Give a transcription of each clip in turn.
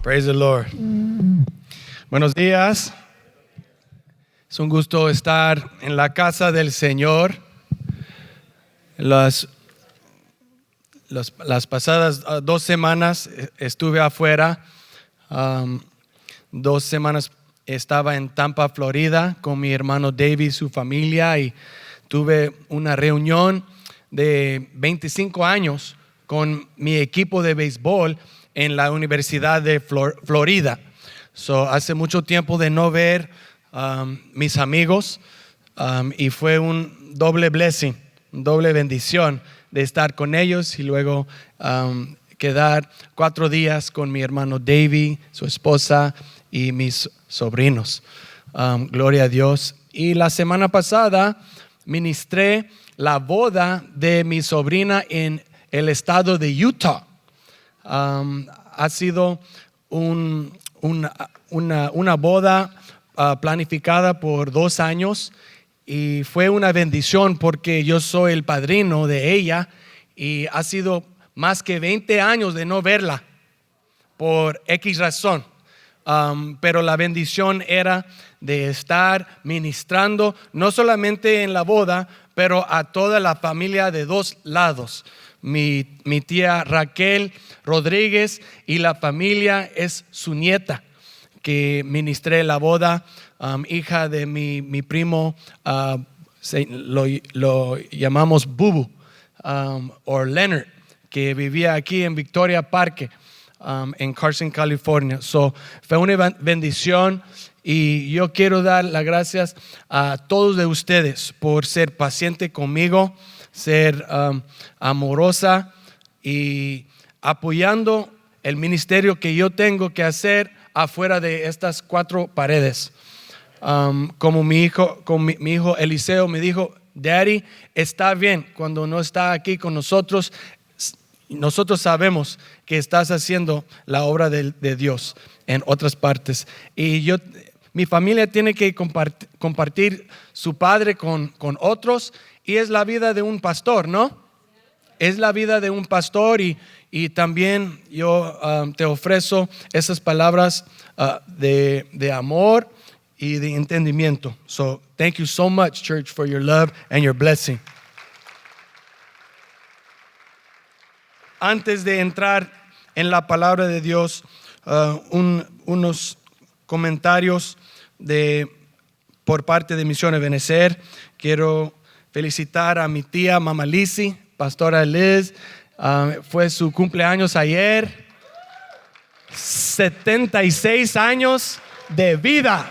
Praise the Lord. Buenos días. Es un gusto estar en la casa del Señor. Las pasadas 2 semanas estuve afuera. 2 semanas estaba en Tampa, Florida, con mi hermano David y su familia, y tuve una reunión de 25 años con mi equipo de béisbol en la Universidad de Florida. Hace mucho tiempo de no ver mis amigos, y fue un doble blessing, doble bendición de estar con ellos y luego quedar 4 días con mi hermano David, su esposa y mis sobrinos. Gloria a Dios. Y la semana pasada ministré la boda de mi sobrina en el estado de Utah. Ha sido una boda planificada por 2 años, y fue una bendición porque yo soy el padrino de ella, y ha sido más que 20 años de no verla por X razón. Pero la bendición era de estar ministrando no solamente en la boda, pero a toda la familia de 2 lados. Mi tía Raquel Rodríguez y la familia es su nieta, que ministré la boda, hija de mi primo, lo llamamos Bubu, o Leonard, que vivía aquí en Victoria Parque, en Carson, California. Fue una bendición, y yo quiero dar las gracias a todos de ustedes por ser paciente conmigo, ser amorosa y apoyando el ministerio que yo tengo que hacer afuera de estas 4 paredes. Como mi hijo Eliseo me dijo: Daddy, está bien cuando no está aquí con nosotros. Nosotros sabemos que estás haciendo la obra de Dios en otras partes. Y mi familia tiene que compartir su padre con otros, y es la vida de un pastor, ¿no? Es la vida de un pastor, y también yo te ofrezco esas palabras de amor y de entendimiento. So thank you so much, church, for your love and your blessing. Antes de entrar en la palabra de Dios, unos comentarios por parte de Misiones Benecer. Quiero felicitar a mi tía Mama Lizzy, pastora Liz. Fue su cumpleaños ayer. 76 años de vida.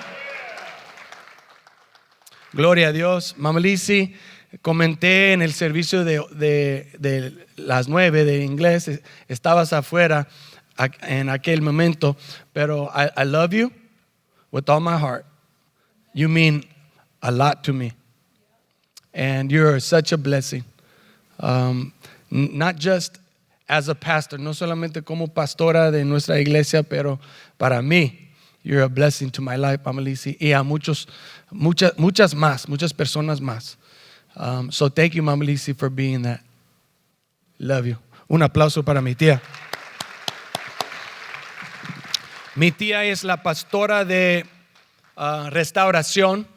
Gloria a Dios. Mama Lizzy, comenté en el servicio de las 9 de inglés, estabas afuera en aquel momento, pero I love you with all my heart. You mean a lot to me, and you're such a blessing, not just as a pastor, no solamente como pastora de nuestra iglesia, pero para mí you're a blessing to my life, Mama Lizzy, y a muchas personas más. So thank you, Mama Lizzy, for being that. Love you. Un aplauso para mi tía. Mi tía es la pastora de restauración.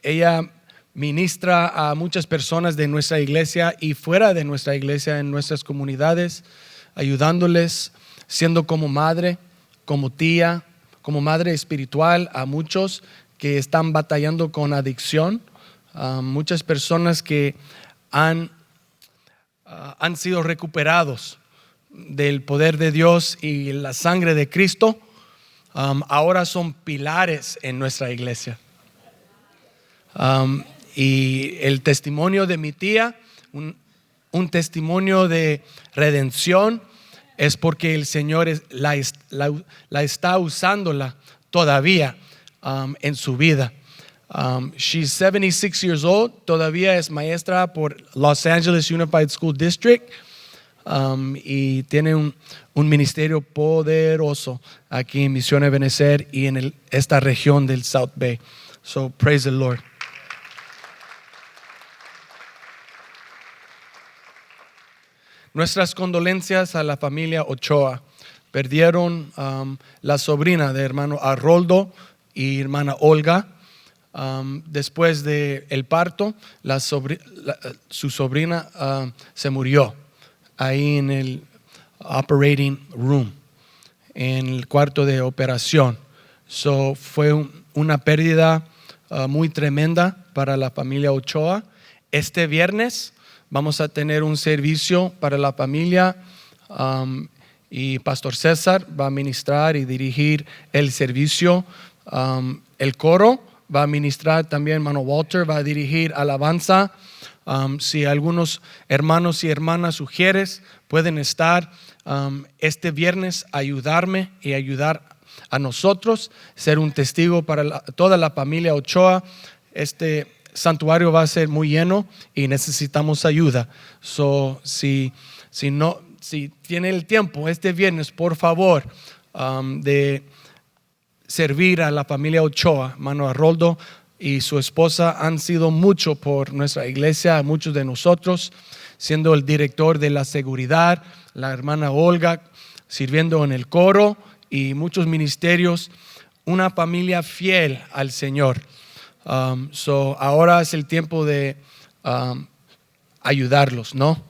Ella ministra a muchas personas de nuestra iglesia y fuera de nuestra iglesia, en nuestras comunidades, ayudándoles, siendo como madre, como tía, como madre espiritual a muchos que están batallando con adicción. Muchas personas que han sido recuperados del poder de Dios y la sangre de Cristo, ahora son pilares en nuestra iglesia. Y el testimonio de mi tía, un testimonio de redención, es porque el Señor la está usándola todavía en su vida. She's 76 years old, todavía es maestra por Los Angeles Unified School District, y tiene un ministerio poderoso aquí en Misiones Benecer y en esta región del South Bay. So praise the Lord. Nuestras condolencias a la familia Ochoa. perdieron la sobrina de hermano Arnoldo y hermana Olga. Después del parto, su sobrina se murió ahí en el operating room, en el cuarto de operación. Fue una pérdida muy tremenda para la familia Ochoa. Este viernes vamos a tener un servicio para la familia y Pastor César va a ministrar y dirigir el servicio. El coro va a ministrar también, hermano Walter va a dirigir alabanza. Si algunos hermanos y hermanas sugieres pueden estar este viernes, ayudarme y ayudar a nosotros, ser un testigo para toda la familia Ochoa. Este santuario va a ser muy lleno y necesitamos ayuda. Si tiene el tiempo este viernes, por favor, de servir a la familia Ochoa. Hermano Arnoldo y su esposa han sido mucho por nuestra iglesia, muchos de nosotros, siendo el director de la seguridad, la hermana Olga sirviendo en el coro y muchos ministerios, una familia fiel al Señor. Ahora es el tiempo de ayudarlos, ¿no?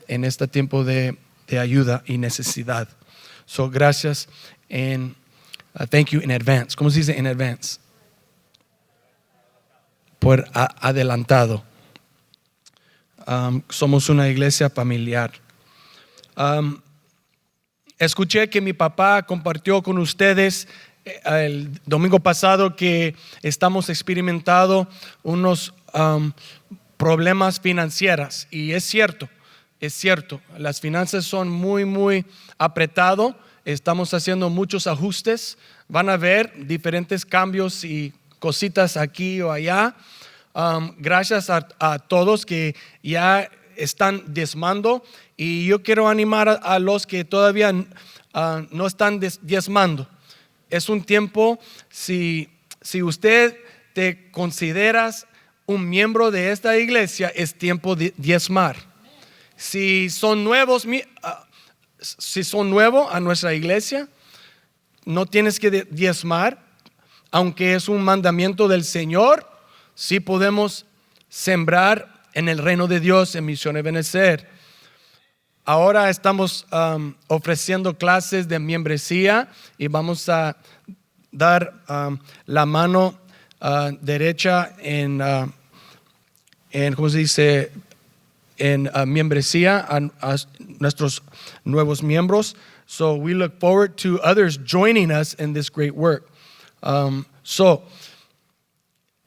En este tiempo de ayuda y necesidad. Gracias en thank you in advance. ¿Cómo se dice in advance? Por adelantado. Somos una iglesia familiar. Escuché que mi papá compartió con ustedes el domingo pasado que estamos experimentando unos problemas financieros, y es cierto, las finanzas son muy apretadas. Estamos haciendo muchos ajustes. Van a haber diferentes cambios y cositas aquí o allá. Gracias a todos que ya están diezmando. Y yo quiero animar a los que todavía no están diezmando. Es un tiempo, si usted te consideras un miembro de esta iglesia, es tiempo de diezmar. Si son nuevos a nuestra iglesia, no tienes que diezmar, aunque es un mandamiento del Señor. Sí podemos sembrar en el reino de Dios en Misión Ebenecer. Ahora estamos ofreciendo clases de membresía y vamos a dar la mano derecha en ¿cómo se dice? En membresía a nuestros nuevos miembros. So we look forward to others joining us in this great work.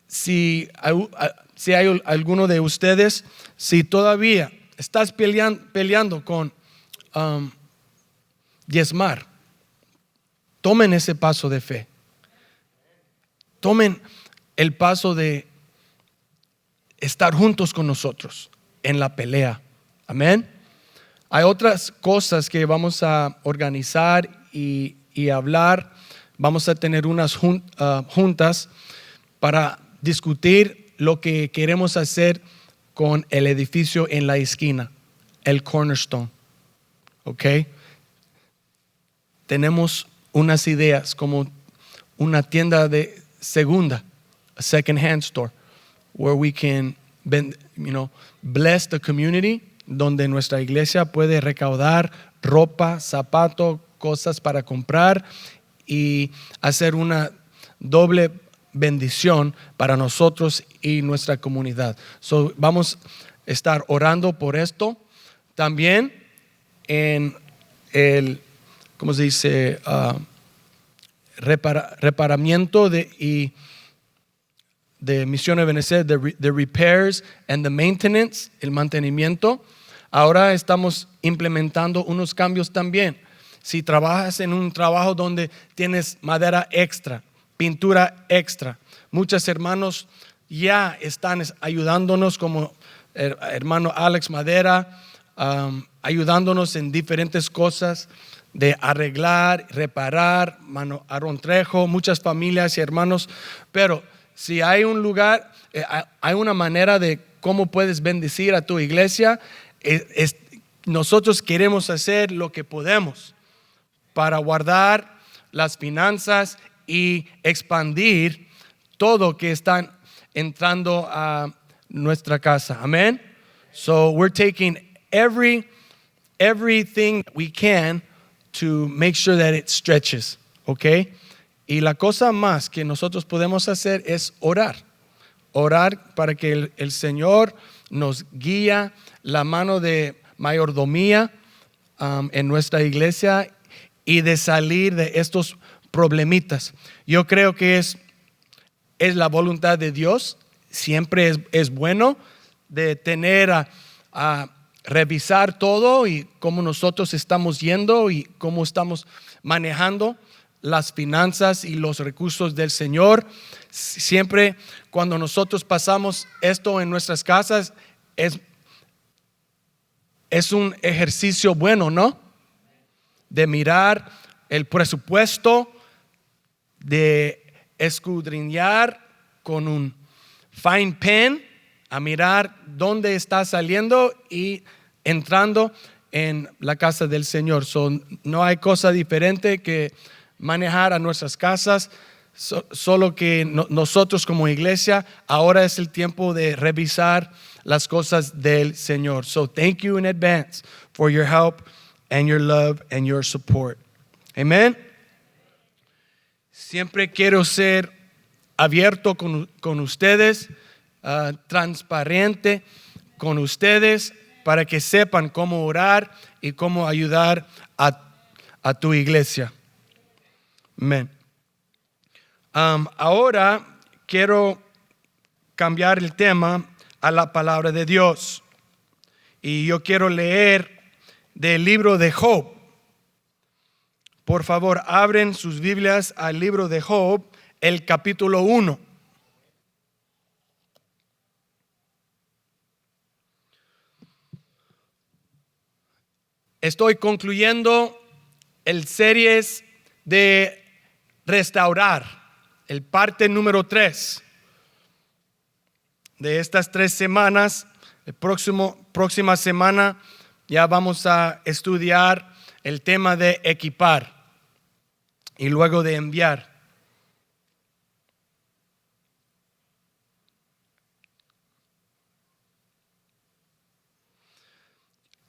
Si hay alguno de ustedes, si todavía estás peleando con diezmar, tomen ese paso de fe. Tomen el paso de estar juntos con nosotros en la pelea. Amén. Hay otras cosas que vamos a organizar y hablar. Vamos a tener unas juntas para discutir lo que queremos hacer con el edificio en la esquina, el Cornerstone. ¿Ok? Tenemos unas ideas como una tienda de segunda, a second-hand store, where we can bless the community, donde nuestra iglesia puede recaudar ropa, zapatos, cosas para comprar y hacer una doble bendición para nosotros y nuestra comunidad. Vamos a estar orando por esto. También en el, ¿cómo se dice? Reparamiento de Misión Ebenecer, the repairs and the maintenance, el mantenimiento. Ahora estamos implementando unos cambios también. Si trabajas en un trabajo donde tienes madera extra, pintura extra, muchos hermanos ya están ayudándonos, como hermano Alex Madera, ayudándonos en diferentes cosas de arreglar, reparar, hermano Aaron Trejo, muchas familias y hermanos. Pero si hay un lugar, hay una manera de cómo puedes bendecir a tu iglesia. Nosotros queremos hacer lo que podemos para guardar las finanzas y expandir todo que están entrando a nuestra casa. Amen. So we're taking everything we can to make sure that it stretches, okay? Y la cosa más que nosotros podemos hacer es orar. Orar para que el Señor nos guíe la mano de mayordomía en nuestra iglesia y de salir de estos problemitas. Yo creo que es la voluntad de Dios. Siempre es bueno de tener a revisar todo y cómo nosotros estamos yendo y cómo estamos manejando las finanzas y los recursos del Señor. Siempre cuando nosotros pasamos esto en nuestras casas es un ejercicio bueno, ¿no? De mirar el presupuesto, de escudriñar con un fine pen, a mirar dónde está saliendo y entrando en la casa del Señor. No hay cosa diferente que manejar a nuestras casas, solo que nosotros como iglesia ahora es el tiempo de revisar las cosas del Señor. So thank you in advance for your help and your love and your support. Amen. Siempre quiero ser abierto con ustedes, transparente con ustedes, para que sepan cómo orar y cómo ayudar a tu iglesia. Amén. Ahora quiero cambiar el tema a la palabra de Dios. Y yo quiero leer del libro de Job. Por favor, abren sus Biblias al libro de Job, el capítulo 1. Estoy concluyendo el series de restaurar, el parte número 3 de estas 3 semanas. Próxima semana ya vamos a estudiar el tema de equipar y luego de enviar.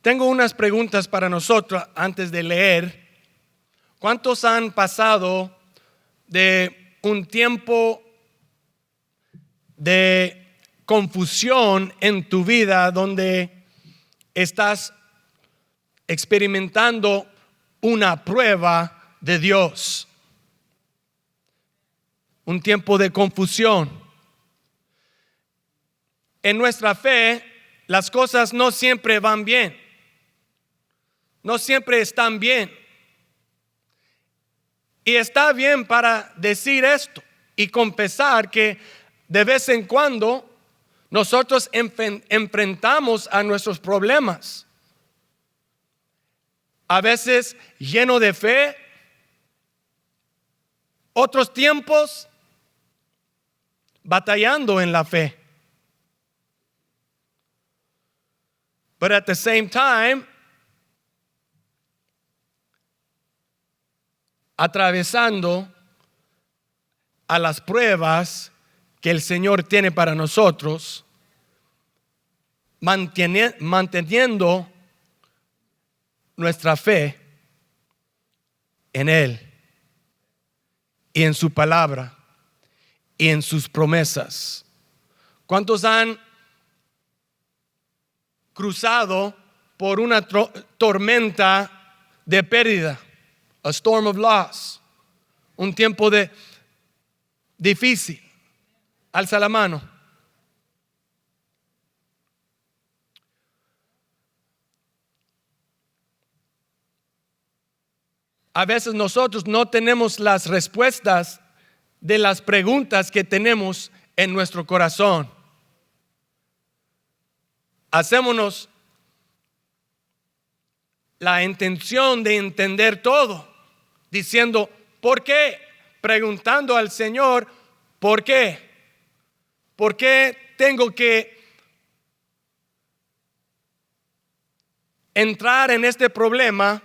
Tengo unas preguntas para nosotros antes de leer. ¿Cuántos han pasado de un tiempo de confusión en tu vida donde estás experimentando una prueba de Dios? Un tiempo de confusión. En nuestra fe, las cosas no siempre van bien. No siempre están bien. Y está bien para decir esto y confesar que de vez en cuando nosotros enfrentamos a nuestros problemas. A veces lleno de fe, otros tiempos batallando en la fe. But at the same time, atravesando a las pruebas que el Señor tiene para nosotros, manteniendo nuestra fe en Él y en su palabra y en sus promesas. ¿Cuántos han cruzado por una tormenta de pérdida? A storm of loss. Un tiempo difícil. Alza la mano. A veces nosotros no tenemos las respuestas de las preguntas que tenemos en nuestro corazón. Hacémonos la intención de entender todo, diciendo, ¿por qué? Preguntando al Señor, ¿por qué? ¿Por qué tengo que entrar en este problema?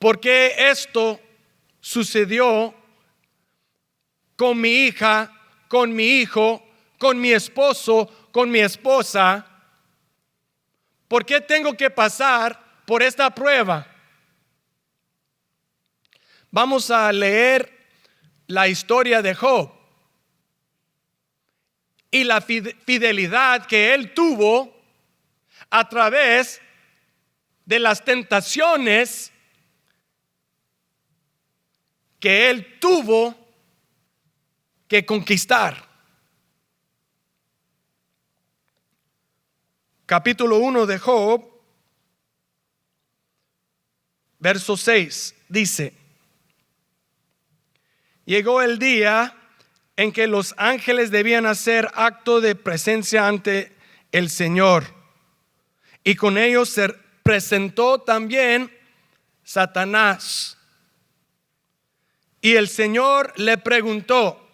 ¿por qué esto sucedió con mi hija, con mi hijo, con mi esposo, con mi esposa? ¿Por qué tengo que pasar por esta prueba? Vamos a leer la historia de Job y la fidelidad que él tuvo a través de las tentaciones que él tuvo que conquistar. Capítulo 1 de Job, verso 6, dice: llegó el día en que los ángeles debían hacer acto de presencia ante el Señor, y con ellos se presentó también Satanás. Y el Señor le preguntó: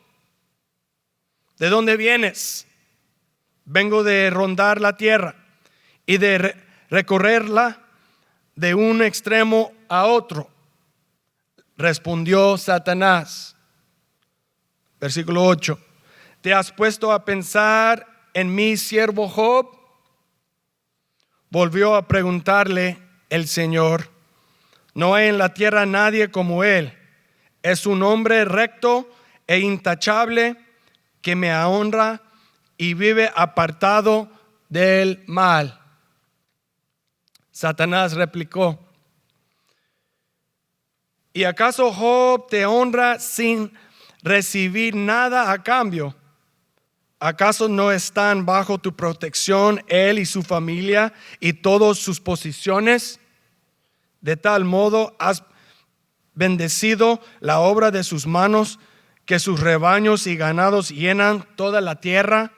¿de dónde vienes? Vengo de rondar la tierra y de recorrerla de un extremo a otro. Respondió Satanás. Versículo 8. ¿Te has puesto a pensar en mi siervo Job? Volvió a preguntarle el Señor: no hay en la tierra nadie como él. Es un hombre recto e intachable que me honra y vive apartado del mal. Satanás replicó: ¿y acaso Job te honra sin recibir nada a cambio? ¿Acaso no están bajo tu protección él y su familia y todas sus posesiones? De tal modo has bendecido la obra de sus manos, que sus rebaños y ganados llenan toda la tierra.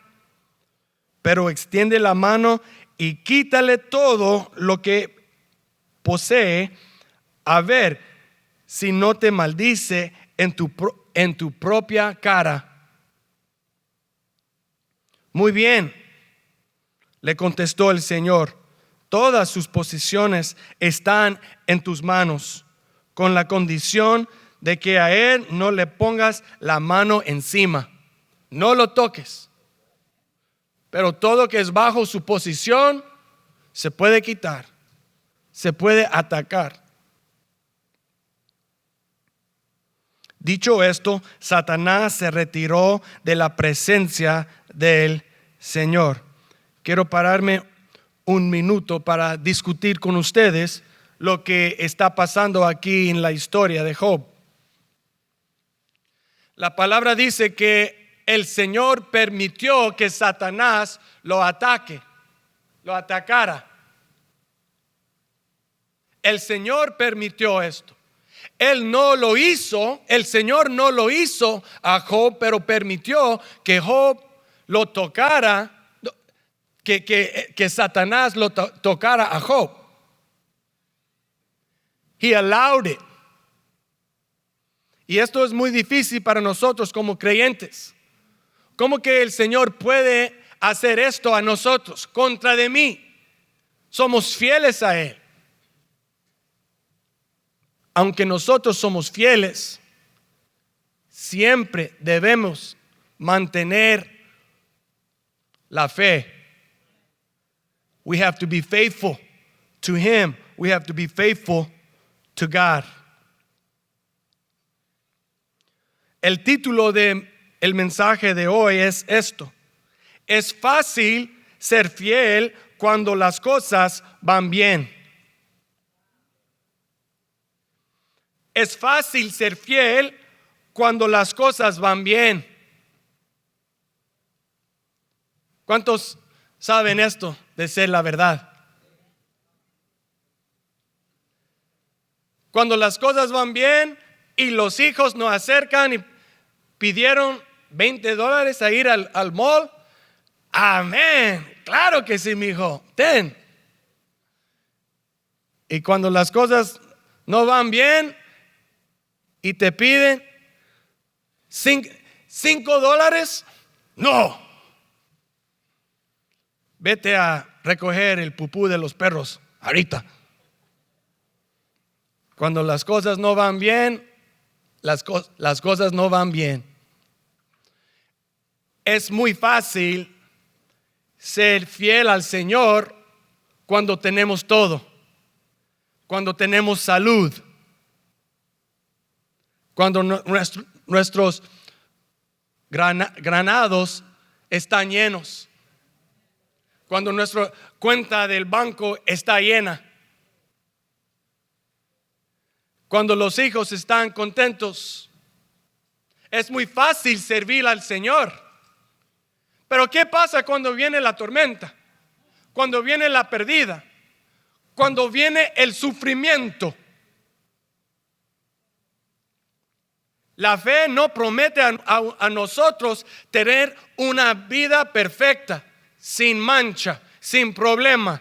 Pero extiende la mano y quítale todo lo que posee, a ver si no te maldice en tu propia cara. Muy bien, le contestó el Señor, todas sus posesiones están en tus manos, con la condición de que a él no le pongas la mano encima, no lo toques. Pero todo que es bajo su posición se puede quitar, se puede atacar. Dicho esto, Satanás se retiró de la presencia del Señor. Quiero pararme un minuto para discutir con ustedes lo que está pasando aquí en la historia de Job. La palabra dice que el Señor permitió que Satanás lo atacara. El Señor permitió esto. Él no lo hizo, el Señor no lo hizo a Job, pero permitió que Job lo tocara, que Satanás lo tocara a Job. He allowed it. Y esto es muy difícil para nosotros como creyentes. ¿Cómo que el Señor puede hacer esto a nosotros contra de mí? Somos fieles a Él. Aunque nosotros somos fieles, siempre debemos mantener la fe. We have to be faithful to Him. We have to be faithful to God. El título de el mensaje de hoy es esto: es fácil ser fiel cuando las cosas van bien. Es fácil ser fiel cuando las cosas van bien. ¿Cuántos saben esto de ser la verdad? Cuando las cosas van bien y los hijos nos acercan y pidieron $20 a ir al mall. Amén. Claro que sí, mi hijo. Ten. Y cuando las cosas no van bien y te piden $5, no. Vete a recoger el pupú de los perros ahorita. Cuando las cosas no van bien, las cosas no van bien. Es muy fácil ser fiel al Señor cuando tenemos todo, cuando tenemos salud, cuando nuestros granados están llenos, cuando nuestra cuenta del banco está llena, cuando los hijos están contentos. Es muy fácil servir al Señor. Pero ¿qué pasa cuando viene la tormenta? Cuando viene la pérdida, cuando viene el sufrimiento. La fe no promete a nosotros tener una vida perfecta, sin mancha, sin problema,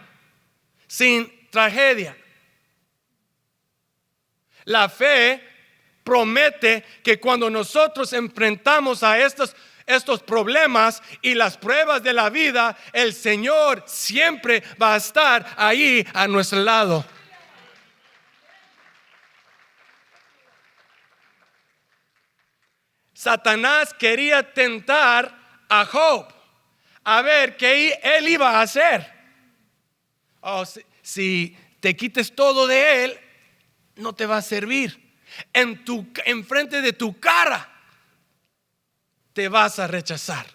sin tragedia. La fe promete que cuando nosotros enfrentamos a estos problemas y las pruebas de la vida, el Señor siempre va a estar ahí a nuestro lado. Satanás quería tentar a Job a ver qué él iba a hacer. Si te quites todo de él, no te va a servir. En frente de tu cara te vas a rechazar.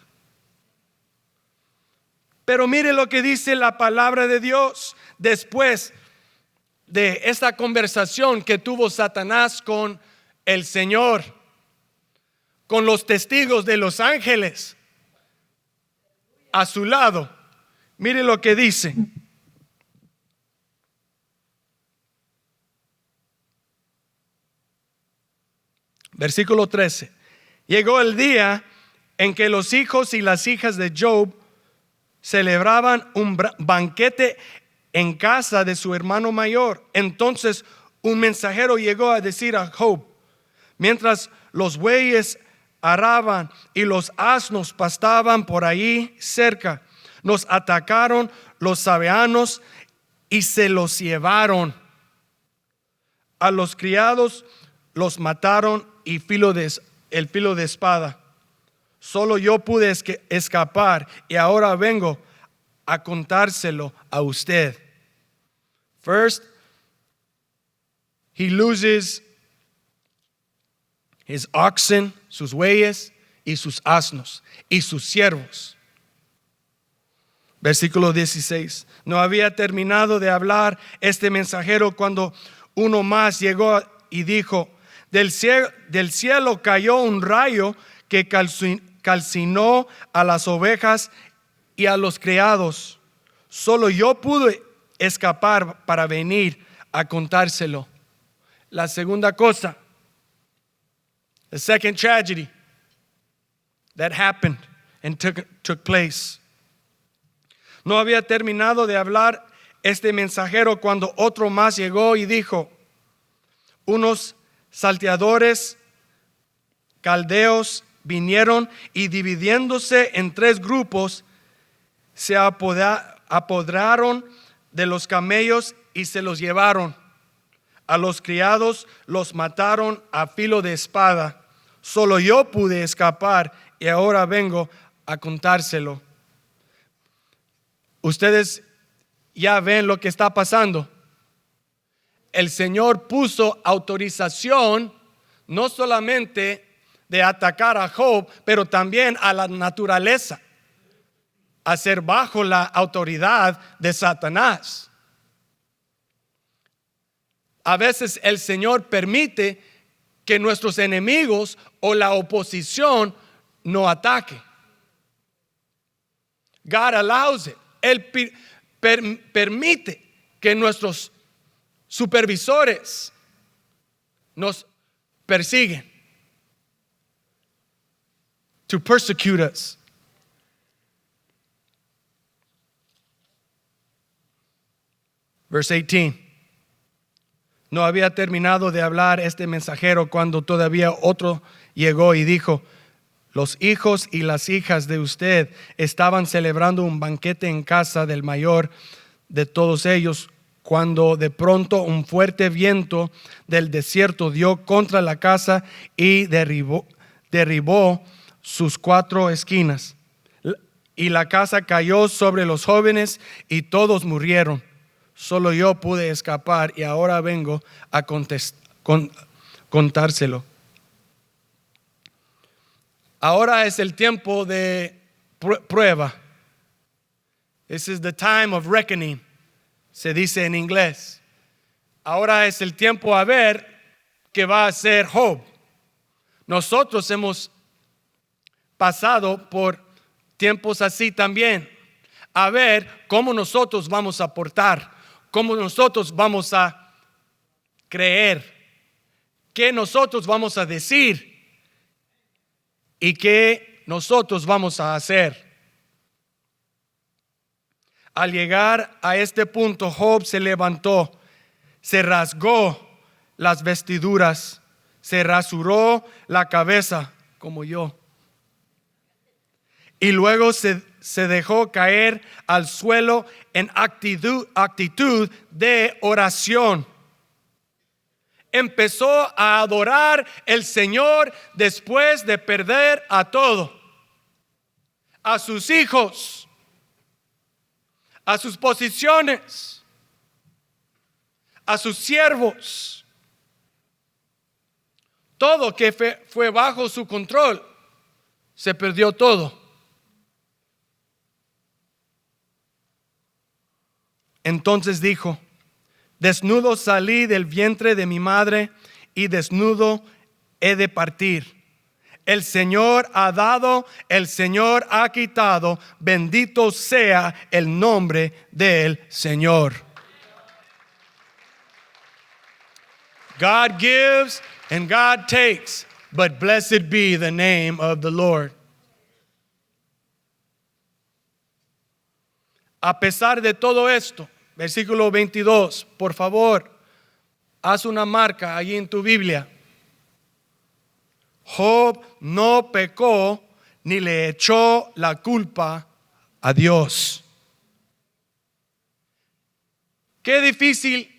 Pero mire lo que dice la palabra de Dios después de esta conversación que tuvo Satanás con el Señor, con los testigos de los ángeles a su lado. Mire lo que dice. Versículo 13. Llegó el día en que los hijos y las hijas de Job celebraban un banquete en casa de su hermano mayor. Entonces un mensajero llegó a decir a Job: mientras los bueyes araban y los asnos pastaban por allí cerca, nos atacaron los sabeanos y se los llevaron. A los criados los mataron y el filo de espada. Solo yo pude escapar y ahora vengo a contárselo a usted. First, he loses his oxen, sus bueyes y sus asnos y sus siervos. Versículo 16. No había terminado de hablar este mensajero cuando uno más llegó y dijo: del cielo cayó un rayo que calcinó a las ovejas y a los criados. Solo yo pude escapar para venir a contárselo. La segunda cosa, the second tragedy that happened and took place. No había terminado de hablar este mensajero cuando otro más llegó y dijo: unos salteadores caldeos vinieron y, dividiéndose en 3 grupos, se apoderaron de los camellos y se los llevaron. A los criados los mataron a filo de espada. Solo yo pude escapar y ahora vengo a contárselo. Ustedes ya ven lo que está pasando. El Señor puso autorización no solamente de atacar a Job, pero también a la naturaleza, a ser bajo la autoridad de Satanás. A veces el Señor permite que nuestros enemigos o la oposición no ataque. God allows it. Él permite que nuestros supervisores nos persiguen, to persecute us. Verse 18. No había terminado de hablar este mensajero cuando todavía otro llegó y dijo: los hijos y las hijas de usted estaban celebrando un banquete en casa del mayor de todos ellos, cuando de pronto un fuerte viento del desierto dio contra la casa y derribó sus 4 esquinas. Y la casa cayó sobre los jóvenes y todos murieron. Solo yo pude escapar y ahora vengo a contárselo. Ahora es el tiempo de prueba. This is the time of reckoning, se dice en inglés. Ahora es el tiempo a ver qué va a hacer Job. Nosotros hemos pasado por tiempos así también. A ver cómo nosotros vamos a portar, cómo nosotros vamos a creer, qué nosotros vamos a decir y qué nosotros vamos a hacer. Al llegar a este punto, Job se levantó, se rasgó las vestiduras, se rasuró la cabeza como yo. Y luego se dejó caer al suelo en actitud de oración. Empezó a adorar al Señor después de perder a todo, a sus hijos, a sus posiciones, a sus siervos, todo que fue bajo su control, se perdió todo. Entonces dijo: desnudo salí del vientre de mi madre y desnudo he de partir. El Señor ha dado, el Señor ha quitado, bendito sea el nombre del Señor. God gives and God takes, but blessed be the name of the Lord. A pesar de todo esto, versículo 22, por favor, haz una marca allí en tu Biblia. Job no pecó ni le echó la culpa a Dios. Qué difícil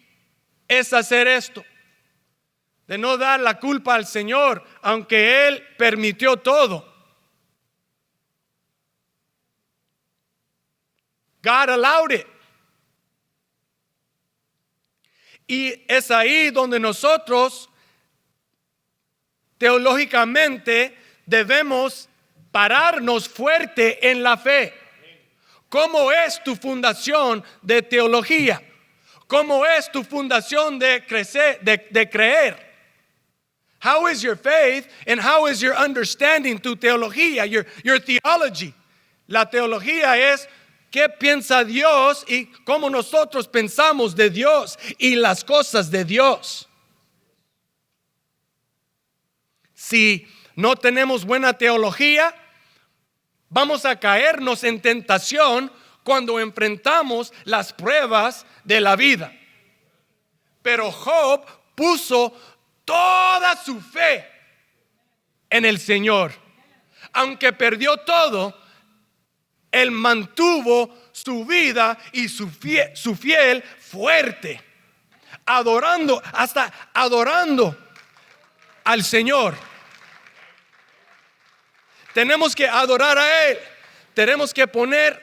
es hacer esto, de no dar la culpa al Señor, aunque Él permitió todo. God allowed it. Y es ahí donde nosotros teológicamente debemos pararnos fuerte en la fe. ¿Cómo es tu fundación de teología? ¿Cómo es tu fundación de creer? How is your faith and how is your understanding, tu teología, your theology? La teología es qué piensa Dios y cómo nosotros pensamos de Dios y las cosas de Dios. Si no tenemos buena teología, vamos a caernos en tentación cuando enfrentamos las pruebas de la vida. Pero Job puso toda su fe en el Señor. Aunque perdió todo, él mantuvo su vida y su fiel fuerte, adorando al Señor. Tenemos que adorar a Él. Tenemos que poner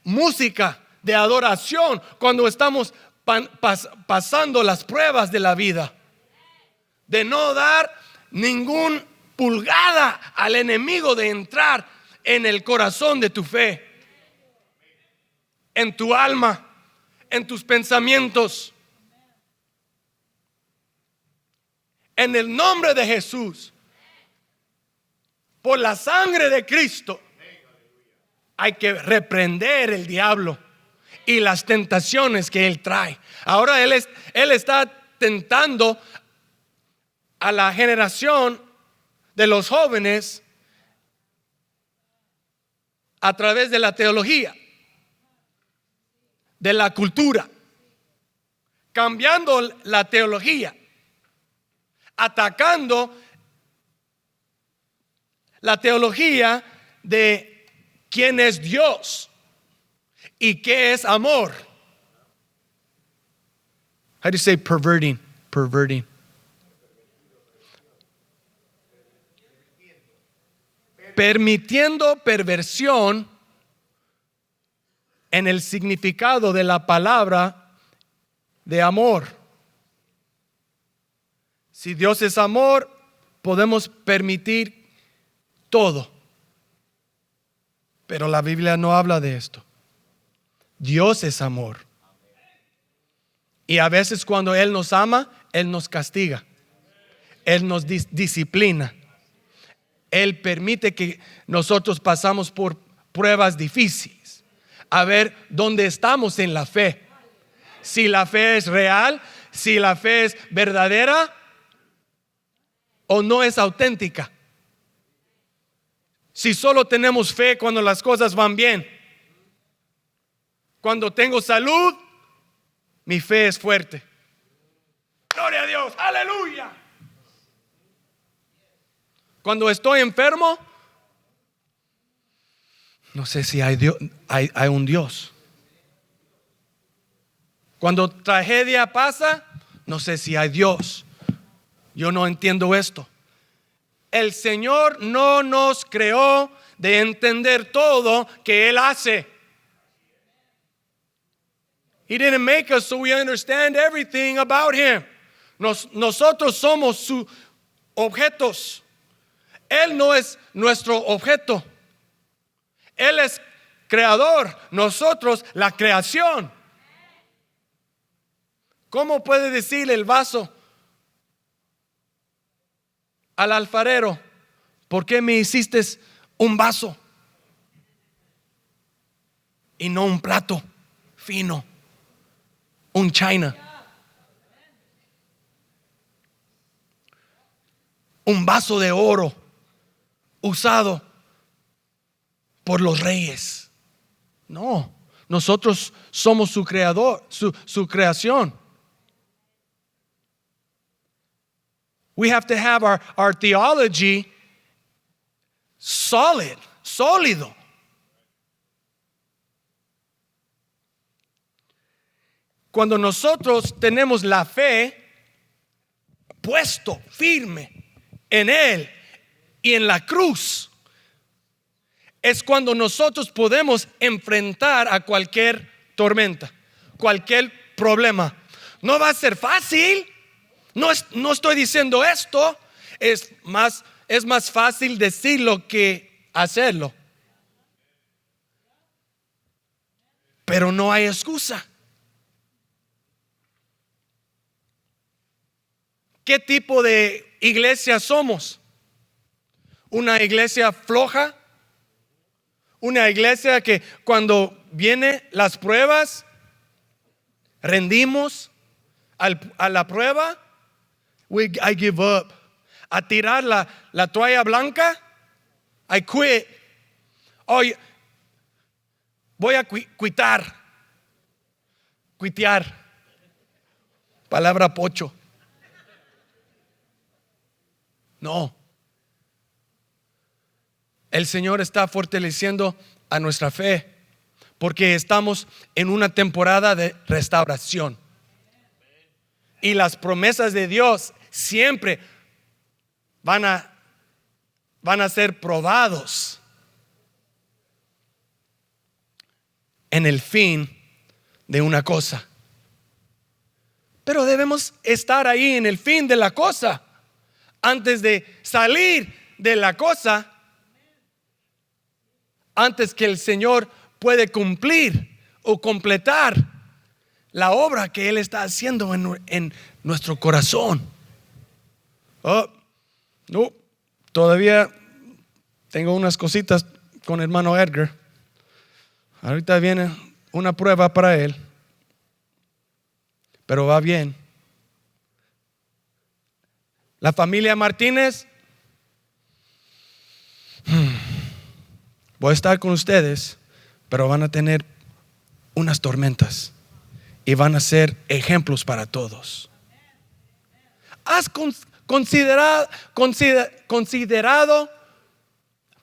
música de adoración cuando estamos pasando las pruebas de la vida. De no dar ningún pulgada al enemigo de entrar en el corazón de tu fe, en tu alma, en tus pensamientos. En el nombre de Jesús, por la sangre de Cristo, hay que reprender el diablo y las tentaciones que él trae. Ahora él está tentando a la generación de los jóvenes a través de la teología, de la cultura, cambiando la teología, atacando la teología de quién es Dios y qué es amor. How do you say perverting? Perverting. Permitiendo perversión en el significado de la palabra de amor. Si Dios es amor, podemos permitir todo. Pero la Biblia no habla de esto. Dios es amor. Y a veces cuando Él nos ama, Él nos castiga. Él nos disciplina. Él permite que nosotros pasamos por pruebas difíciles. A ver dónde estamos en la fe. Si la fe es real, si la fe es verdadera o no es auténtica. Si solo tenemos fe cuando las cosas van bien. Cuando tengo salud, mi fe es fuerte. Gloria a Dios, aleluya. Cuando estoy enfermo, no sé si hay un Dios. Cuando tragedia pasa, no sé si hay Dios. Yo no entiendo esto. El Señor no nos creó de entender todo que Él hace. He didn't make us so we understand everything about Him. Nosotros somos sus objetos. Él no es nuestro objeto. Él es creador, nosotros la creación. ¿Cómo puede decir el vaso al alfarero: ¿por qué me hiciste un vaso y no un plato fino, un china, un vaso de oro usado por los reyes? No, nosotros somos su creador, su creación. We have to have our theology sólido. Cuando nosotros tenemos la fe puesto firme en Él y en la cruz, es cuando nosotros podemos enfrentar a cualquier tormenta, cualquier problema. No va a ser fácil. No estoy diciendo esto. Es más fácil decirlo que hacerlo. Pero no hay excusa. ¿Qué tipo de iglesia somos? ¿Una iglesia floja? ¿Una iglesia que cuando vienen las pruebas rendimos a la prueba? I give up. A tirar la toalla blanca. I quit. Voy a cuitear. Palabra pocho. No. El Señor está fortaleciendo a nuestra fe porque estamos en una temporada de restauración. Y las promesas de Dios siempre van a ser probados en el fin de una cosa. Pero debemos estar ahí en el fin de la cosa. Antes de salir de la cosa, antes que el Señor puede cumplir o completar la obra que Él está haciendo en nuestro corazón. No, todavía tengo unas cositas con hermano Edgar. Ahorita viene una prueba para él, pero va bien. La familia Martínez, voy a estar con ustedes, pero van a tener unas tormentas y van a ser ejemplos para todos. ¿Has considerado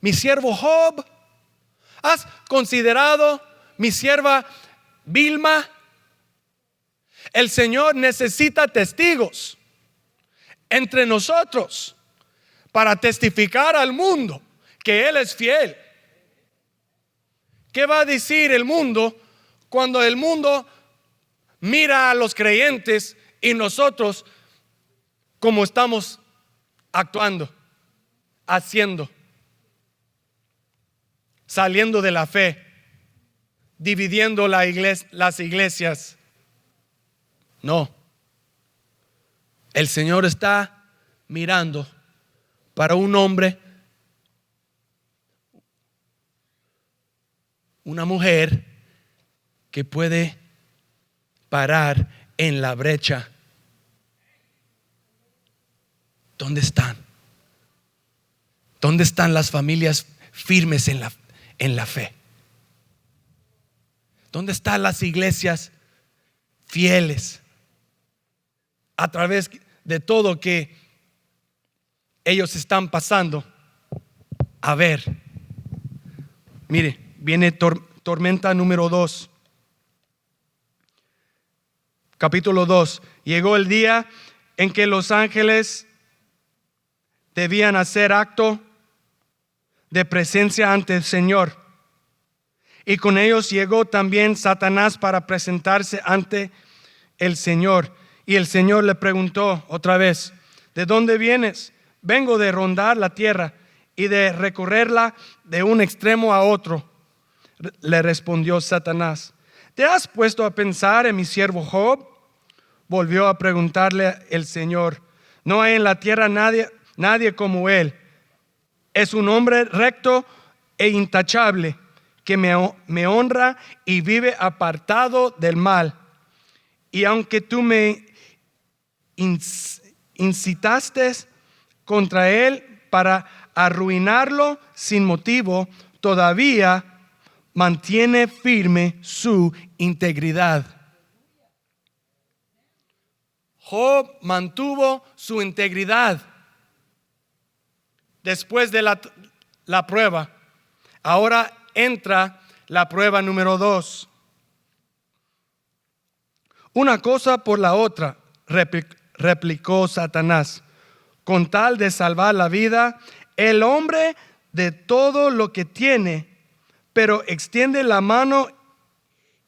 mi siervo Job? ¿Has considerado mi sierva Vilma? El Señor necesita testigos entre nosotros para testificar al mundo que Él es fiel. ¿Qué va a decir el mundo cuando el mundo mira a los creyentes y nosotros como estamos actuando, haciendo, saliendo de la fe, dividiendo las iglesias? No. El Señor está mirando para un hombre, una mujer que puede parar en la brecha. ¿Dónde están? ¿Dónde están las familias firmes en la fe? ¿Dónde están las iglesias fieles a través de todo que ellos están pasando? A ver, mire, viene tormenta número 2. Capítulo 2. Llegó el día en que los ángeles debían hacer acto de presencia ante el Señor. Y con ellos llegó también Satanás para presentarse ante el Señor. Y el Señor le preguntó otra vez: ¿de dónde vienes? Vengo de rondar la tierra y de recorrerla de un extremo a otro. Le respondió Satanás: ¿te has puesto a pensar en mi siervo Job? Volvió a preguntarle el Señor: no hay en la tierra nadie como él. Es un hombre recto e intachable, que me honra y vive apartado del mal. Y aunque tú me incitaste contra él para arruinarlo sin motivo, todavía mantiene firme su integridad. Job mantuvo su integridad después de la prueba. Ahora entra la prueba número 2. Una cosa por la otra, replicó Satanás, con tal de salvar la vida, el hombre de todo lo que tiene, pero extiende la mano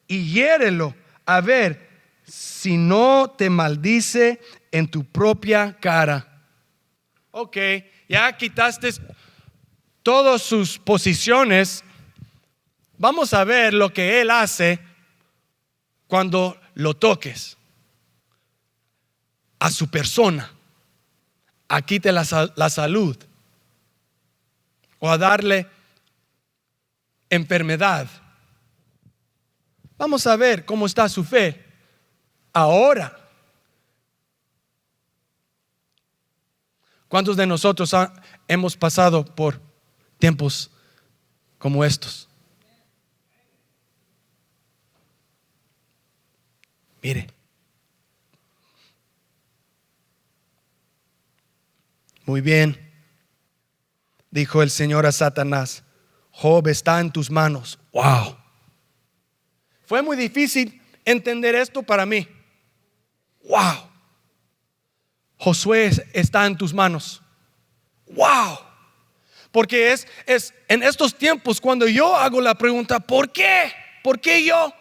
y hiérelo, a ver si no te maldice en tu propia cara. Ok, ya quitaste todas sus posiciones. Vamos a ver lo que Él hace cuando lo toques a su persona, a quite la salud o a darle enfermedad. Vamos a ver cómo está su fe ahora. ¿Cuántos de nosotros hemos pasado por tiempos como estos? Mire, muy bien, dijo el Señor a Satanás: Job está en tus manos. Wow. Fue muy difícil entender esto para mí. Wow. Josué está en tus manos. Wow. Porque es en estos tiempos cuando yo hago la pregunta: ¿por qué? ¿Por qué yo?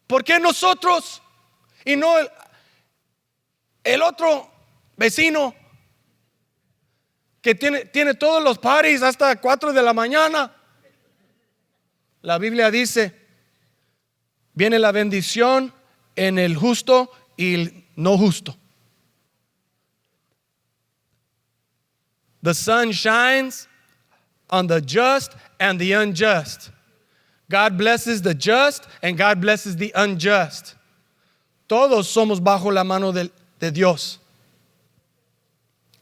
¿Por qué nosotros y no el otro vecino que tiene todos los parties hasta 4 de la mañana? La Biblia dice: viene la bendición en el justo y el no justo. The sun shines on the just and the unjust. God blesses the just and God blesses the unjust. Todos somos bajo la mano de Dios.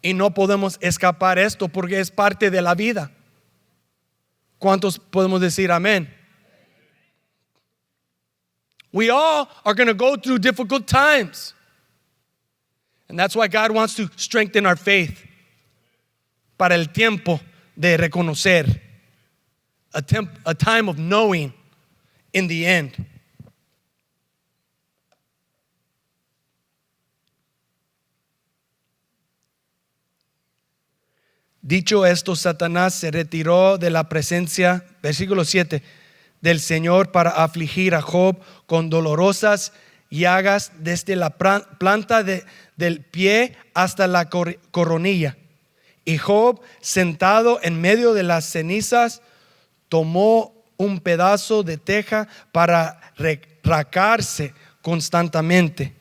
Y no podemos escapar esto porque es parte de la vida. ¿Cuántos podemos decir amén? We all are going to go through difficult times. And that's why God wants to strengthen our faith. Para el tiempo de reconocer. A time of knowing in the end. Dicho esto, Satanás se retiró de la presencia, versículo 7, del Señor para afligir a Job con dolorosas llagas desde la planta del pie hasta la coronilla. Y Job, sentado en medio de las cenizas, tomó un pedazo de teja para racarse constantemente.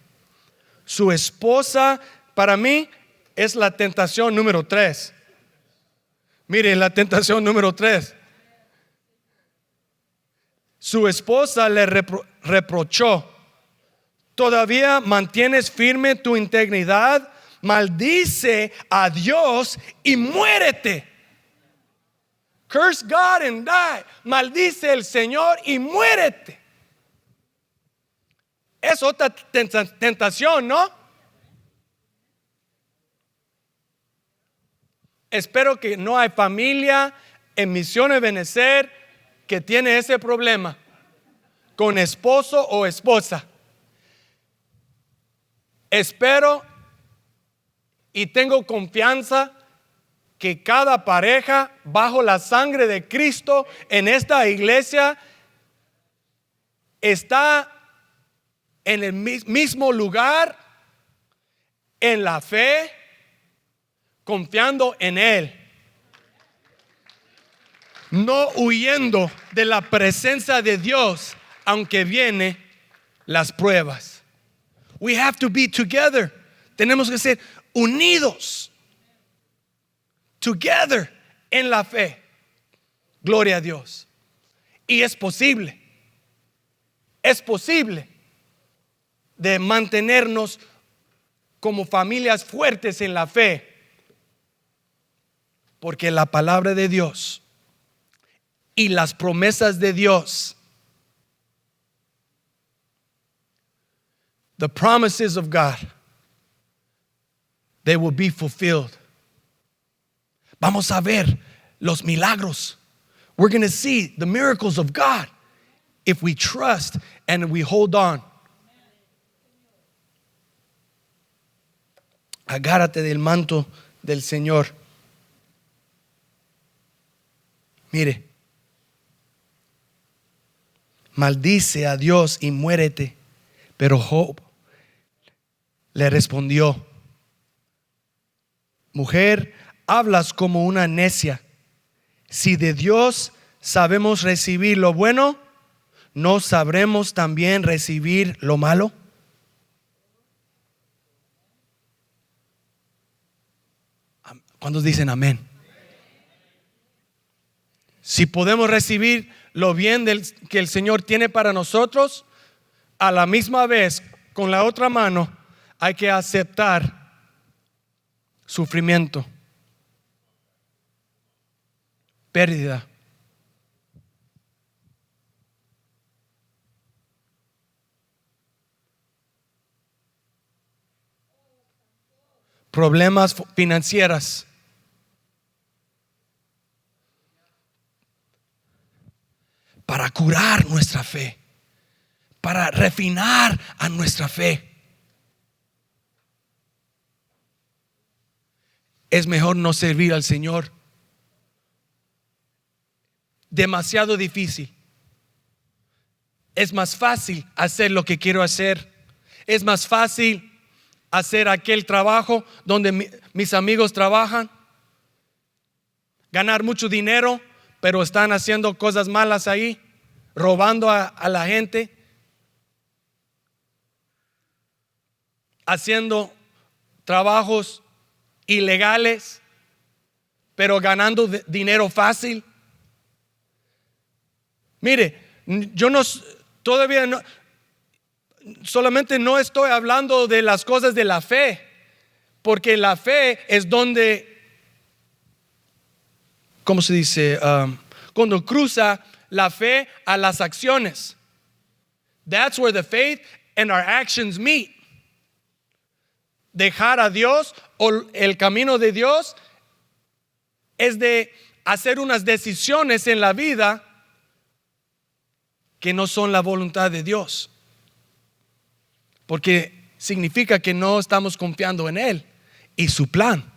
Su esposa, para mí, es la tentación número 3. Miren, la tentación número 3. Su esposa le reprochó: ¿todavía mantienes firme tu integridad? Maldice a Dios y muérete. Curse God and die. Maldice al Señor y muérete. Es otra tentación, ¿no? Espero que no hay familia en Misiones Benecer que tiene ese problema con esposo o esposa. Espero y tengo confianza que cada pareja bajo la sangre de Cristo en esta iglesia está en el mismo lugar, en la fe, confiando en Él, no huyendo de la presencia de Dios aunque vienen las pruebas. We have to be together. Tenemos que ser unidos, together en la fe. Gloria a Dios. Y es posible de mantenernos como familias fuertes en la fe, porque la palabra de Dios y las promesas de Dios, the promises of God, they will be fulfilled. Vamos a ver los milagros. We're going to see the miracles of God if we trust and we hold on. Agárrate del manto del Señor. Mire, maldice a Dios y muérete. Pero Job le respondió: mujer, hablas como una necia. Si de Dios sabemos recibir lo bueno, ¿no sabremos también recibir lo malo? ¿Cuántos dicen amén? Si podemos recibir lo bien que el Señor tiene para nosotros, a la misma vez, con la otra mano, hay que aceptar sufrimiento, pérdida. Problemas financieros. Para curar nuestra fe, para refinar a nuestra fe. Es mejor no servir al Señor. Demasiado difícil. Es más fácil hacer lo que quiero hacer. Es más fácil hacer aquel trabajo donde mis amigos trabajan. Ganar mucho dinero, pero están haciendo cosas malas ahí, robando a la gente, haciendo trabajos ilegales, pero ganando dinero fácil. Mire, yo todavía no, solamente no estoy hablando de las cosas de la fe, porque la fe es donde, ¿cómo se dice? Cuando cruza la fe a las acciones. That's where the faith and our actions meet. Dejar a Dios o el camino de Dios es de hacer unas decisiones en la vida que no son la voluntad de Dios, porque significa que no estamos confiando en Él y su plan.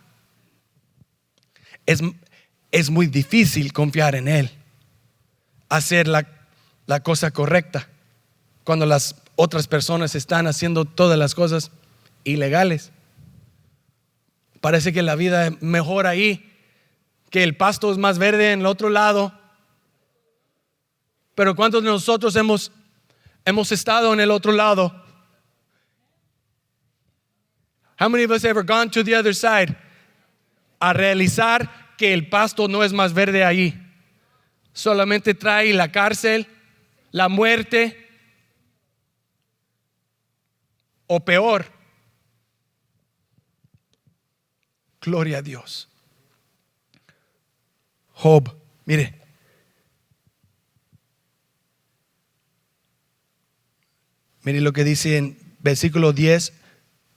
es muy difícil confiar en Él, hacer la cosa correcta, cuando las otras personas están haciendo todas las cosas ilegales. Parece que la vida es mejor ahí, que el pasto es más verde en el otro lado. Pero ¿cuántos de nosotros hemos estado en el otro lado? How many of us ever gone to the other side a realizar que el pasto no es más verde allí? Solamente trae la cárcel, la muerte, o peor. Gloria a Dios. Job, mire. Mire lo que dice en versículo 10,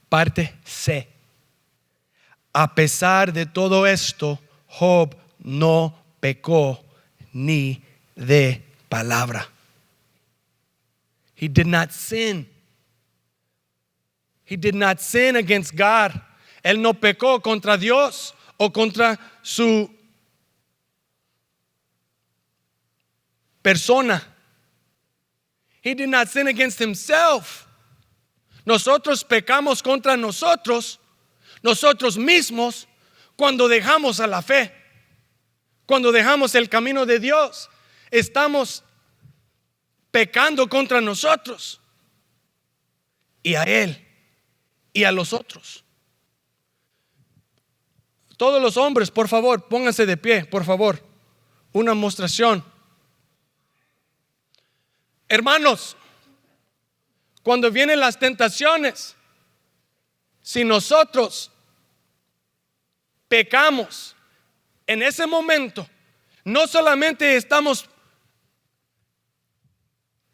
parte C. A pesar de todo esto, Job no pecó ni de palabra. He did not sin. He did not sin against God. Él no pecó contra Dios o contra su persona. He did not sin against himself. Nosotros pecamos contra nosotros mismos cuando dejamos a la fe, cuando dejamos el camino de Dios. Estamos pecando contra nosotros y a Él y a los otros. Todos los hombres, por favor, pónganse de pie, por favor. Una mostración. Hermanos, cuando vienen las tentaciones, si nosotros pecamos en ese momento, no solamente estamos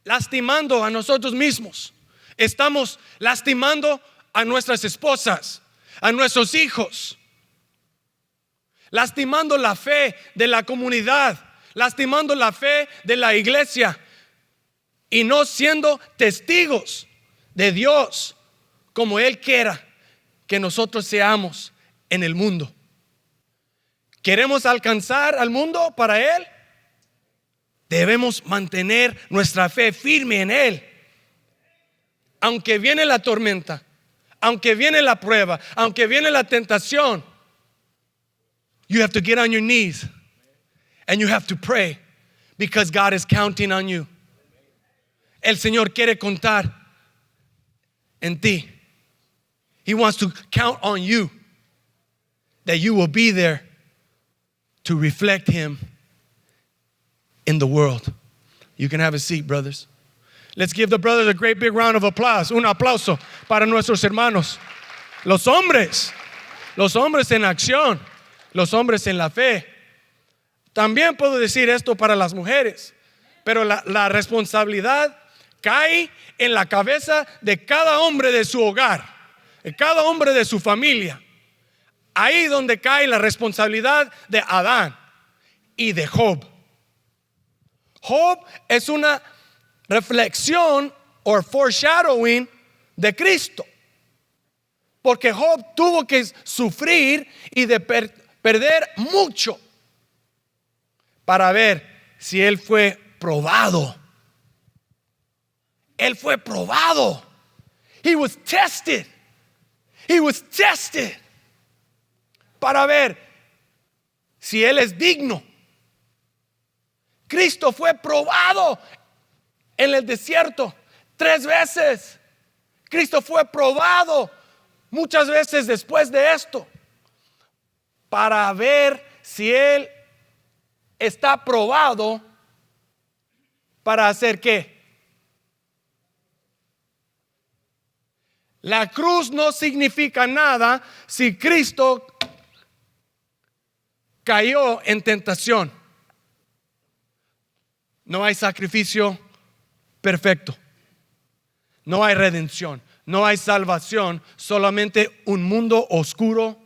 lastimando a nosotros mismos, estamos lastimando a nuestras esposas, a nuestros hijos, lastimando la fe de la comunidad, lastimando la fe de la iglesia y no siendo testigos de Dios como Él quiera que nosotros seamos en el mundo. ¿Queremos alcanzar al mundo para Él? Debemos mantener nuestra fe firme en Él. Aunque viene la tormenta, aunque viene la prueba, aunque viene la tentación, you have to get on your knees and you have to pray because God is counting on you. El Señor quiere contar en ti. He wants to count on you, that you will be there to reflect Him in the world. You can have a seat, brothers. Let's give the brothers a great big round of applause. Un aplauso para nuestros hermanos. Los hombres en acción, los hombres en la fe. También puedo decir esto para las mujeres, pero la responsabilidad cae en la cabeza de cada hombre de su hogar, de cada hombre de su familia. Ahí donde cae la responsabilidad de Adán y de Job. Job es una reflexión o foreshadowing de Cristo, porque Job tuvo que sufrir y de perder mucho para ver si él fue probado. Él fue probado. He was tested. He was tested para ver si él es digno. Cristo fue probado en el desierto 3 veces. Cristo fue probado muchas veces después de esto para ver si él está probado para hacer ¿qué? La cruz no significa nada si Cristo cayó en tentación. No hay sacrificio perfecto. No hay redención. No hay salvación. Solamente un mundo oscuro.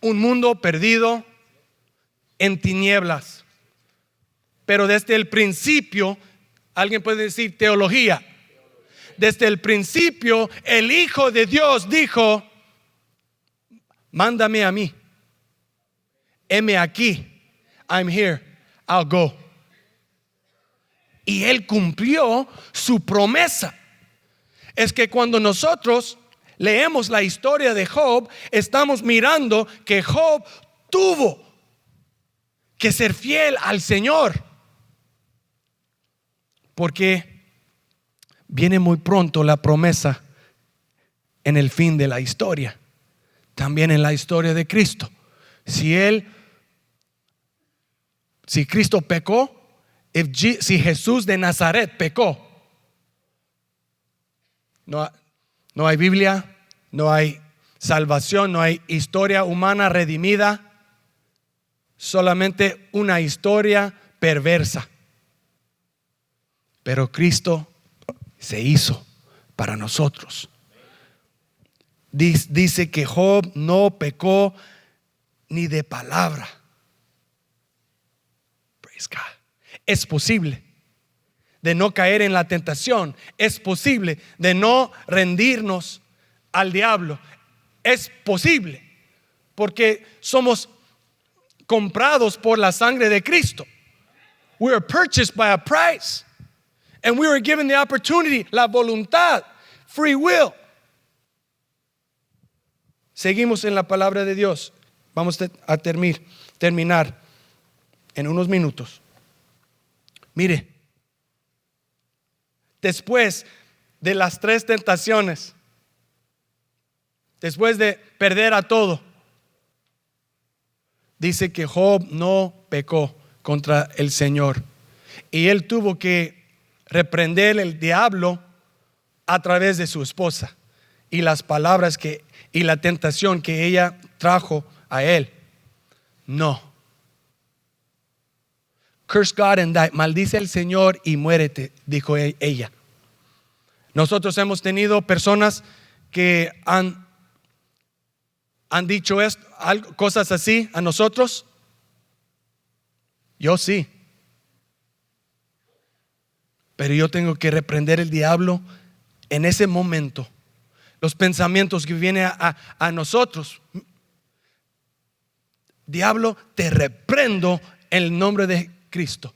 Un mundo perdido en tinieblas. Pero desde el principio, alguien puede decir teología. Desde el principio, el Hijo de Dios dijo: mándame a mí. heme aquí, I'm here, I'll go. Y él cumplió su promesa. Es que cuando nosotros leemos la historia de Job, estamos mirando que Job tuvo que ser fiel al Señor, porque viene muy pronto la promesa en el fin de la historia, también en la historia de Cristo. Si Cristo pecó, si Jesús de Nazaret pecó, no hay Biblia, no hay salvación, no hay historia humana redimida, solamente una historia perversa. Pero Cristo se hizo para nosotros. Dice que Job no pecó ni de palabra. Praise God. Es posible de no caer en la tentación. Es posible de no rendirnos al diablo. Es posible porque somos comprados por la sangre de Cristo. We are purchased by a price, and we were given the opportunity, la voluntad, free will. Seguimos en la palabra de Dios. Vamos a terminar en unos minutos. Mire, después de las 3 tentaciones, después de perder a todo, dice que Job no pecó contra el Señor. Y él tuvo que reprender el diablo a través de su esposa y las palabras y la tentación que ella trajo a él. No. Curse God and die. Maldice al Señor y muérete, dijo ella. Nosotros hemos tenido personas que han dicho esto, cosas así a nosotros. Yo sí. Pero yo tengo que reprender el diablo en ese momento. Los pensamientos que vienen a nosotros. Diablo, te reprendo en el nombre de Cristo,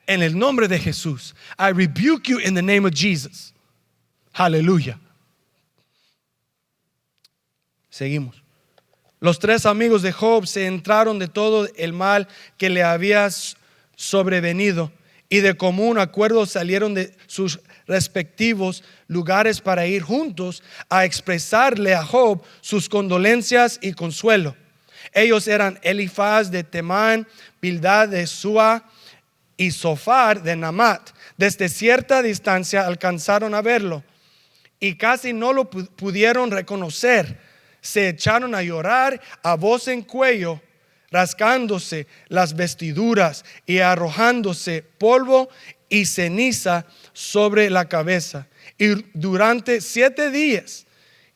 en el nombre de Jesús. I rebuke you in the name of Jesus. Aleluya. Seguimos. Los 3 amigos de Job se enteraron de todo el mal que le había sobrevenido y de común acuerdo salieron de sus respectivos lugares para ir juntos a expresarle a Job sus condolencias y consuelo. Ellos eran Elifaz de Temán, Bildad de Sua y Zofar de Namat. Desde cierta distancia alcanzaron a verlo y casi no lo pudieron reconocer. Se echaron a llorar a voz en cuello, rasgándose las vestiduras y arrojándose polvo y ceniza sobre la cabeza. Y durante 7 días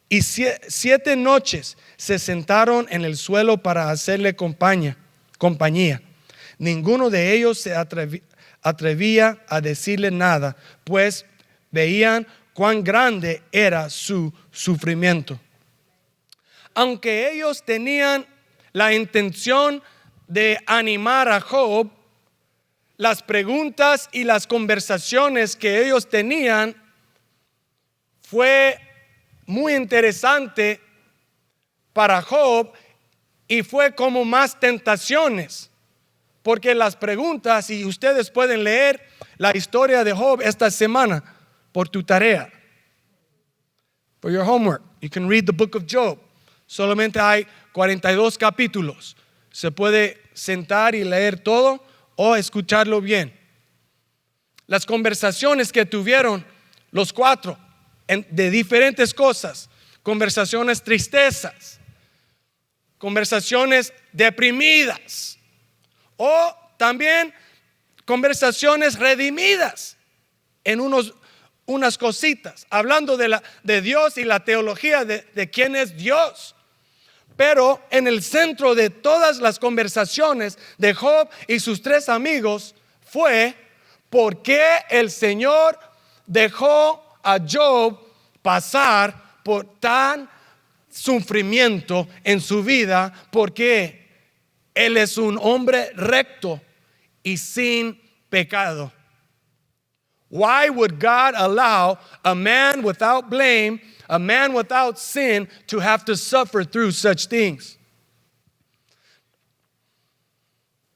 y 7 noches se sentaron en el suelo para hacerle compañía. Ninguno de ellos se atrevía a decirle nada, pues veían cuán grande era su sufrimiento. Aunque ellos tenían la intención de animar a Job, las preguntas y las conversaciones que ellos tenían fue muy interesante para Job y fue como más tentaciones, porque las preguntas, y ustedes pueden leer la historia de Job esta semana por tu tarea, for your homework. You can read the book of Job. Solamente hay 42 capítulos. Se puede sentar y leer todo o escucharlo bien. Las conversaciones que tuvieron los 4 de diferentes cosas, conversaciones tristezas, conversaciones deprimidas o también conversaciones redimidas en unas cositas, hablando de Dios y la teología de quién es Dios. Pero en el centro de todas las conversaciones de Job y sus 3 amigos fue por qué el Señor dejó a Job pasar por tan sufrimiento en su vida, porque Él es un hombre recto y sin pecado. Why would God allow a man without blame, a man without sin, to have to suffer through such things?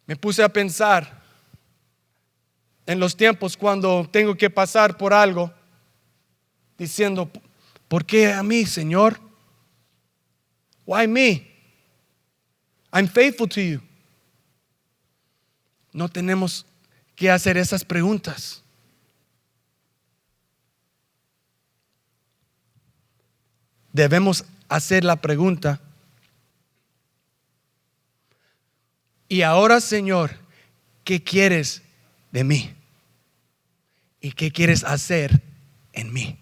Me puse a pensar en los tiempos cuando tengo que pasar por algo, diciendo, ¿por qué a mí, Señor? Why me? I'm faithful to you. No tenemos que hacer esas preguntas. Debemos hacer la pregunta: y ahora, Señor, ¿qué quieres de mí? ¿Y qué quieres hacer en mí?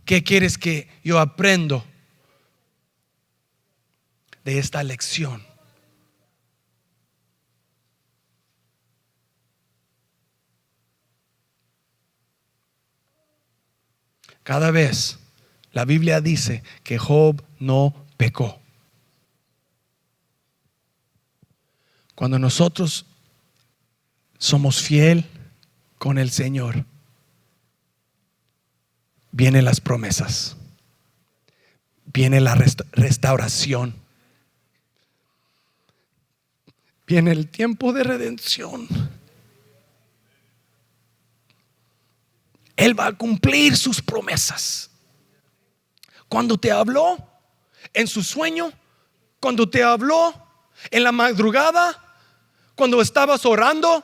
¿Qué quieres que yo aprenda de esta lección? Cada vez la Biblia dice que Job no pecó. Cuando nosotros somos fiel con el Señor, vienen las promesas, viene la restauración, viene el tiempo de redención. Él va a cumplir sus promesas. Cuando te habló en su sueño, cuando te habló en la madrugada, cuando estabas orando,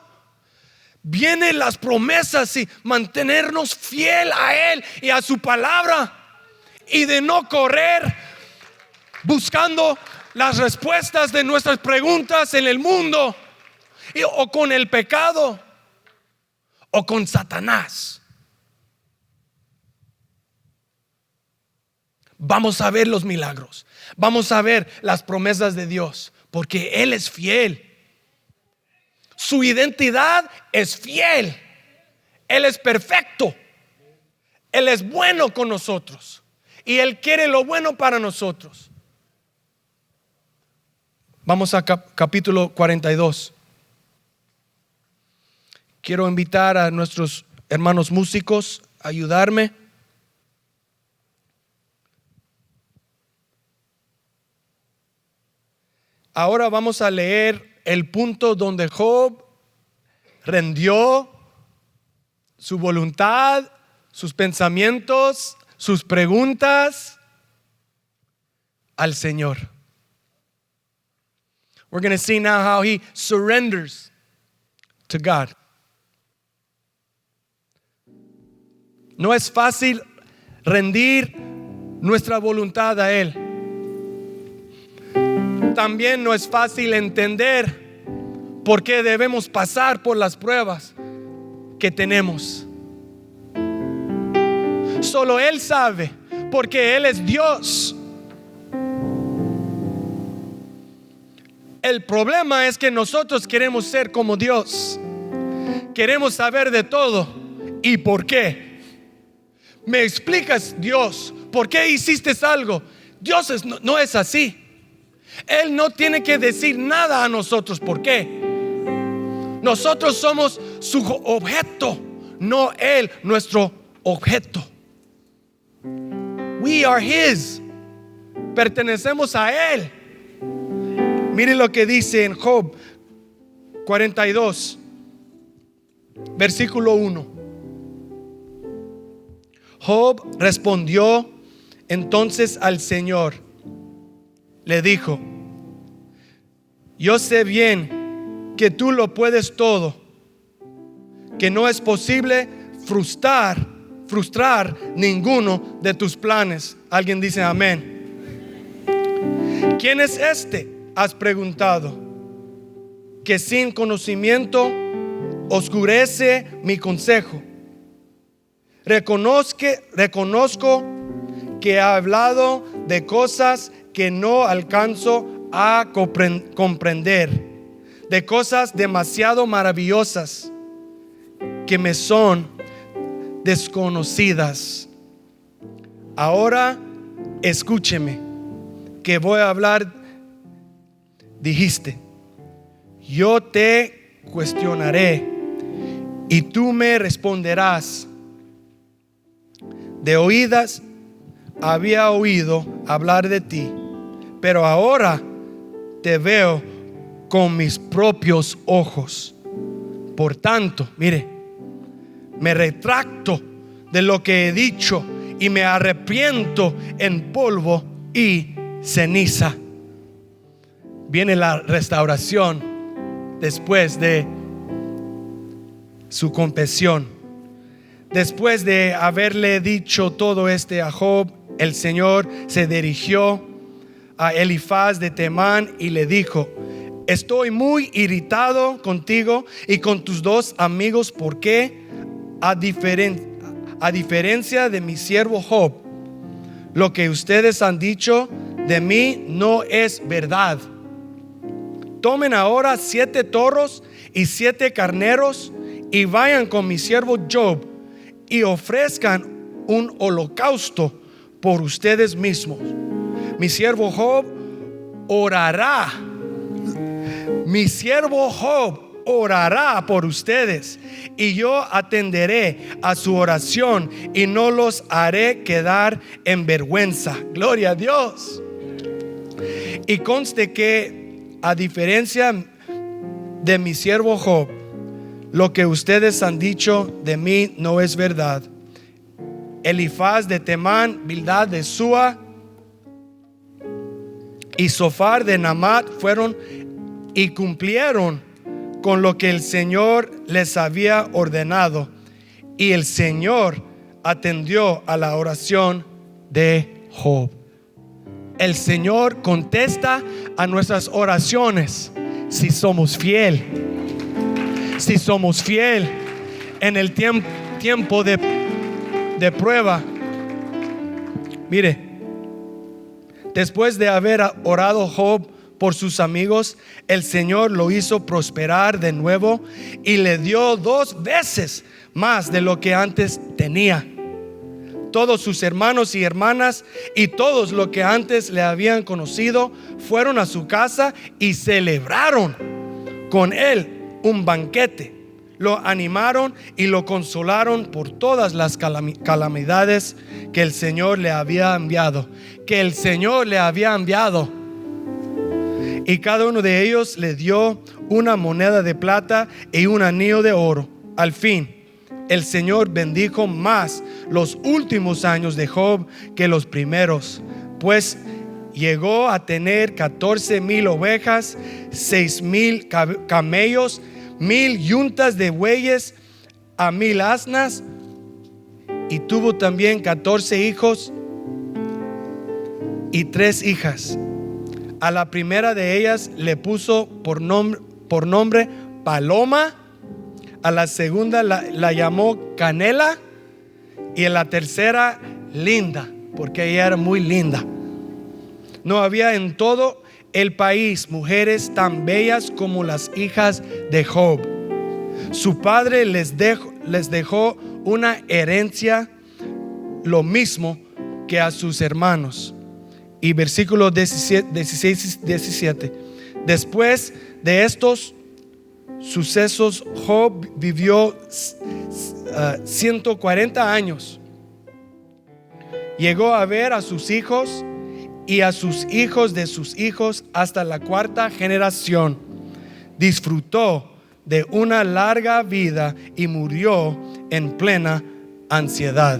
vienen las promesas y mantenernos fiel a Él y a su palabra, y de no correr buscando las respuestas de nuestras preguntas en el mundo, o con el pecado, o con Satanás. Vamos a ver los milagros, vamos a ver las promesas de Dios, porque Él es fiel. Su identidad es fiel. Él es perfecto. Él es bueno con nosotros, y Él quiere lo bueno para nosotros. Vamos a capítulo 42. Quiero invitar a nuestros hermanos músicos a ayudarme. Ahora vamos a leer el punto donde Job rendió su voluntad, sus pensamientos, sus preguntas al Señor. We're going to see now how he surrenders to God. No es fácil rendir nuestra voluntad a Él. También no es fácil entender por qué debemos pasar por las pruebas que tenemos. Solo Él sabe, porque Él es Dios. El problema es que nosotros queremos ser como Dios. Queremos saber de todo y por qué. ¿Me explicas, Dios, por qué hiciste algo? Dios no es así. Él no tiene que decir nada a nosotros. ¿Por qué? Nosotros somos su objeto, no Él nuestro objeto. We are His. Pertenecemos a Él. Mire lo que dice en Job 42, versículo 1. Job respondió entonces al Señor. Le dijo: yo sé bien que tú lo puedes todo, que no es posible frustrar ninguno de tus planes. Alguien dice amén. ¿Quién es este? Has preguntado, que sin conocimiento oscurece mi consejo. Reconozco que he hablado de cosas que no alcanzo a comprender, de cosas demasiado maravillosas que me son desconocidas. Ahora escúcheme, que voy a hablar dijiste: yo te cuestionaré y tú me responderás. De oídas había oído hablar de ti, pero ahora te veo con mis propios ojos. Por tanto, mire, me retracto de lo que he dicho y me arrepiento en polvo y ceniza. Viene la restauración después de su confesión. Después de haberle dicho todo a Job, el Señor se dirigió a Elifaz de Temán y le dijo: estoy muy irritado contigo y con tus dos amigos, porque a diferencia de mi siervo Job, lo que ustedes han dicho de mí no es verdad. Tomen ahora 7 toros y 7 carneros y vayan con mi siervo Job y ofrezcan un holocausto por ustedes mismos. Mi siervo Job orará. Mi siervo Job orará por ustedes y yo atenderé a su oración y no los haré quedar en vergüenza. Gloria a Dios. Y conste que, a diferencia de mi siervo Job, lo que ustedes han dicho de mí no es verdad. Elifaz de Temán, Bildad de Sua y Sofar de Namat fueron y cumplieron con lo que el Señor les había ordenado, y el Señor atendió a la oración de Job. El Señor contesta a nuestras oraciones si somos fiel. Si somos fiel en el tiempo de prueba. Mire, después de haber orado Job por sus amigos, el Señor lo hizo prosperar de nuevo y le dio 2 veces más de lo que antes tenía. Todos sus hermanos y hermanas y todos los que antes le habían conocido fueron a su casa y celebraron con él un banquete. Lo animaron y lo consolaron por todas las calamidades que el Señor le había enviado. Y cada uno de ellos le dio una moneda de plata y un anillo de oro. Al fin, el Señor bendijo más los últimos años de Job que los primeros, pues llegó a tener 14,000 ovejas, 6,000 camellos, 1,000 yuntas de bueyes, a 1,000 asnas, y tuvo también 14 hijos y 3 hijas. A la primera de ellas le puso por nombre Paloma, a la segunda la llamó Canela, y a la tercera Linda, porque ella era muy linda. No había en todo el país mujeres tan bellas como las hijas de Job. Su padre les dejó una herencia, lo mismo que a sus hermanos. Y versículos 16-17. Después de estos sucesos, Job vivió 140 años. Llegó a ver a sus hijos y a sus hijos de sus hijos hasta la 4ª generación. Disfrutó de una larga vida y murió en plena ansiedad.